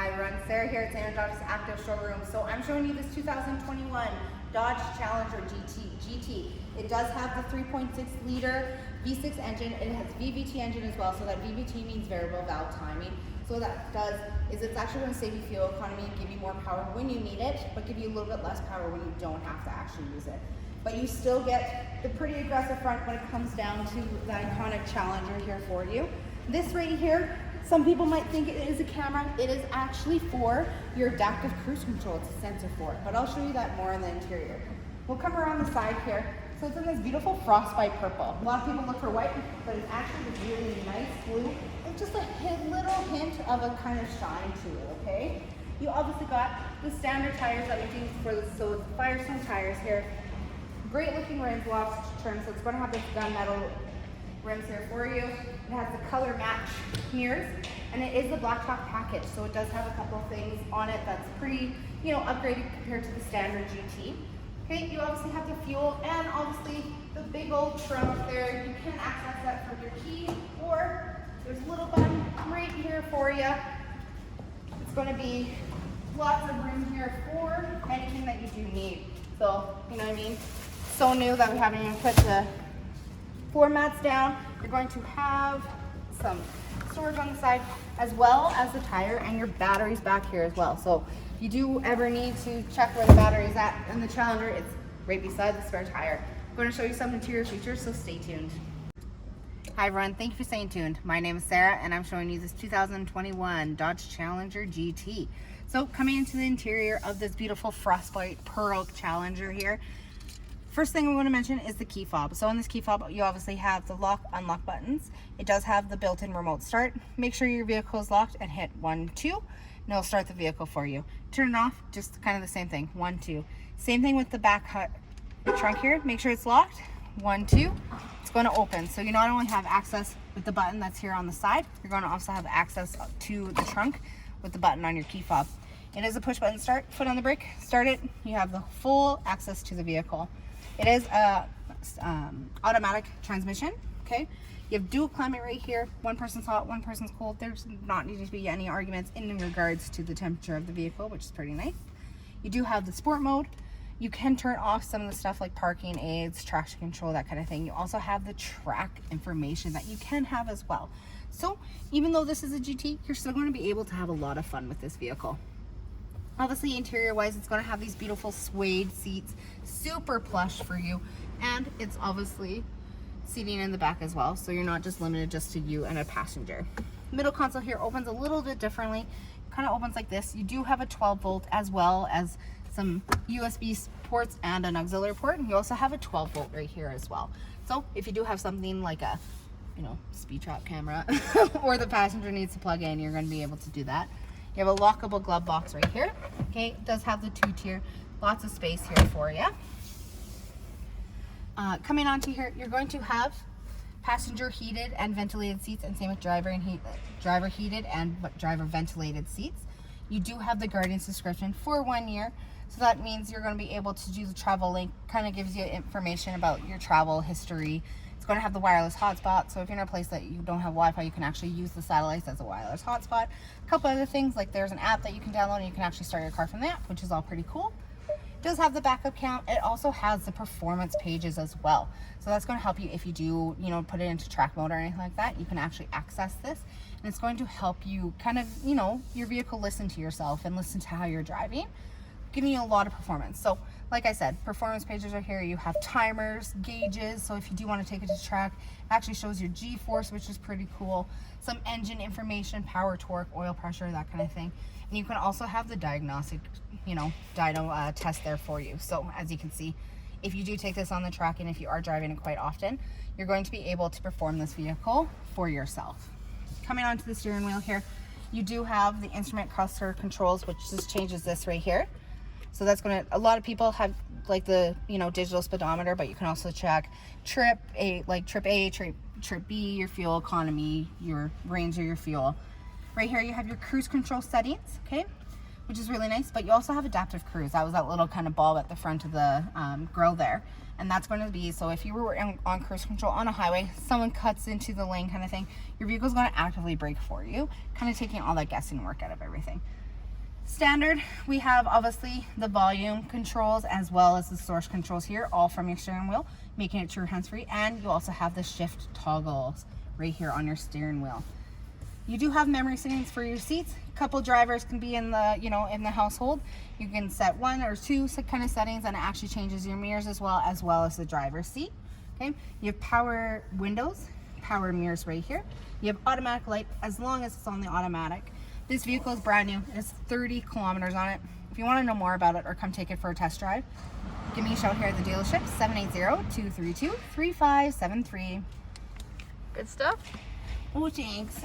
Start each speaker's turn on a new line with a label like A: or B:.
A: Hi everyone, Sarah here at St.Albert Dodge's Active Showroom. So I'm showing you this 2021 Dodge Challenger GT. It does have the 3.6 liter V6 engine. It has VVT engine as well, so that VVT means variable valve timing. So what that does is it's actually going to save you fuel economy and give you more power when you need it, but give you a little bit less power when you don't have to actually use it. But you still get the pretty aggressive front when it comes down to the iconic Challenger here for you. This right here, some people might think it is a camera. It is actually for your adaptive cruise control. It's a sensor for it, but I'll show you that more in the interior. We'll come around the side here. So it's in this beautiful frostbite purple. A lot of people look for white, but it's actually this really nice blue. It's just a little hint of a kind of shine to it, okay? You obviously got the standard tires that we do for this, so it's Firestone tires here. Great looking rims, lots of trim, so it's going to have this gunmetal rims here for you. It has the color match mirrors, and it is the blacktop package, so it does have a couple things on it that's pretty, upgraded compared to the standard GT. Okay, you obviously have the fuel and obviously the big old trunk there. You can access that from your key, or there's a little button right here for you. It's going to be lots of room here for anything that you do need. So, you know what I mean? So new that we haven't even put the floor mats down. You're going to have some storage on the side, as well as the tire and your batteries back here as well. So if you do ever need to check where the battery is at in the Challenger, it's right beside the spare tire. I'm going to show you some interior features, so stay tuned. Hi everyone, thank you for staying tuned. My name is Sarah and I'm showing you this 2021 Dodge Challenger GT. So coming into the interior of this beautiful frostbite pearl Challenger here, first thing I want to mention is the key fob. So on this key fob, you obviously have the lock, unlock buttons. It does have the built-in remote start. Make sure your vehicle is locked and hit 1, 2, and it'll start the vehicle for you. Turn it off, just kind of the same thing, 1, 2. Same thing with the back trunk here. Make sure it's locked, 1, 2. It's going to open. So you not only have access with the button that's here on the side, you're going to also have access to the trunk with the button on your key fob. It is a push button start. Foot on the brake, start it. You have the full access to the vehicle. It is a automatic transmission, okay? You have dual climate right here. One person's hot, one person's cold. There's not needing to be any arguments in regards to the temperature of the vehicle, which is pretty nice. You do have the sport mode. You can turn off some of the stuff like parking aids, traction control, that kind of thing. You also have the track information that you can have as well. So even though this is a GT, you're still going to be able to have a lot of fun with this vehicle. Obviously, interior wise, it's going to have these beautiful suede seats, super plush for you, and it's obviously seating in the back as well, so you're not just limited just to you and a passenger. Middle console here opens a little bit differently, kind of opens like this. You do have a 12 volt as well as some USB ports and an auxiliary port, and you also have a 12 volt right here as well. So if you do have something like a speed trap camera or the passenger needs to plug in, you're going to be able to do that. You have a lockable glove box right here. Okay, it does have the 2-tier, lots of space here for you. Coming onto here, you're going to have passenger heated and ventilated seats, and same with driver heated and driver ventilated seats. You do have the Guardian subscription for 1 year, so that means you're going to be able to do the travel link. Kind of gives you information about your travel history. It's going to have the wireless hotspot, so if you're in a place that you don't have Wi-Fi, you can actually use the satellites as a wireless hotspot. A couple other things, like there's an app that you can download and you can actually start your car from the app, which is all pretty cool. It does have the backup count. It also has the performance pages as well, so that's going to help you if you do put it into track mode or anything like that. You can actually access this, and it's going to help you kind of your vehicle listen to yourself and listen to how you're driving, giving you a lot of performance. So like I said, performance pages are here. You have timers, gauges, so if you do want to take it to track, it actually shows your G-force, which is pretty cool. Some engine information, power, torque, oil pressure, that kind of thing. And you can also have the diagnostic, dyno test there for you. So as you can see, if you do take this on the track and if you are driving it quite often, you're going to be able to perform this vehicle for yourself. Coming onto the steering wheel here, you do have the instrument cluster controls, which just changes this right here. So that's going to, a lot of people have like the, digital speedometer, but you can also check trip A, trip B, your fuel economy, your range of your fuel. Right here you have your cruise control settings, okay, which is really nice, but you also have adaptive cruise. That was that little kind of bulb at the front of the grill there. And that's going to be, so if you were on cruise control on a highway, someone cuts into the lane kind of thing, your vehicle's going to actively brake for you, kind of taking all that guessing work out of everything. Standard, we have obviously the volume controls as well as the source controls here, all from your steering wheel, making it true hands-free. And you also have the shift toggles right here on your steering wheel. You do have memory settings for your seats. A couple drivers can be in the, in the household. You can set 1 or 2 kind of settings, and it actually changes your mirrors as well as the driver's seat. Okay, you have power windows, power mirrors right here. You have automatic light as long as it's on the automatic. This vehicle is brand new. It has 30 kilometers on it. If you want to know more about it or come take it for a test drive, give me a shout here at the dealership, 780-232-3573.
B: Good stuff.
A: Oh, thanks.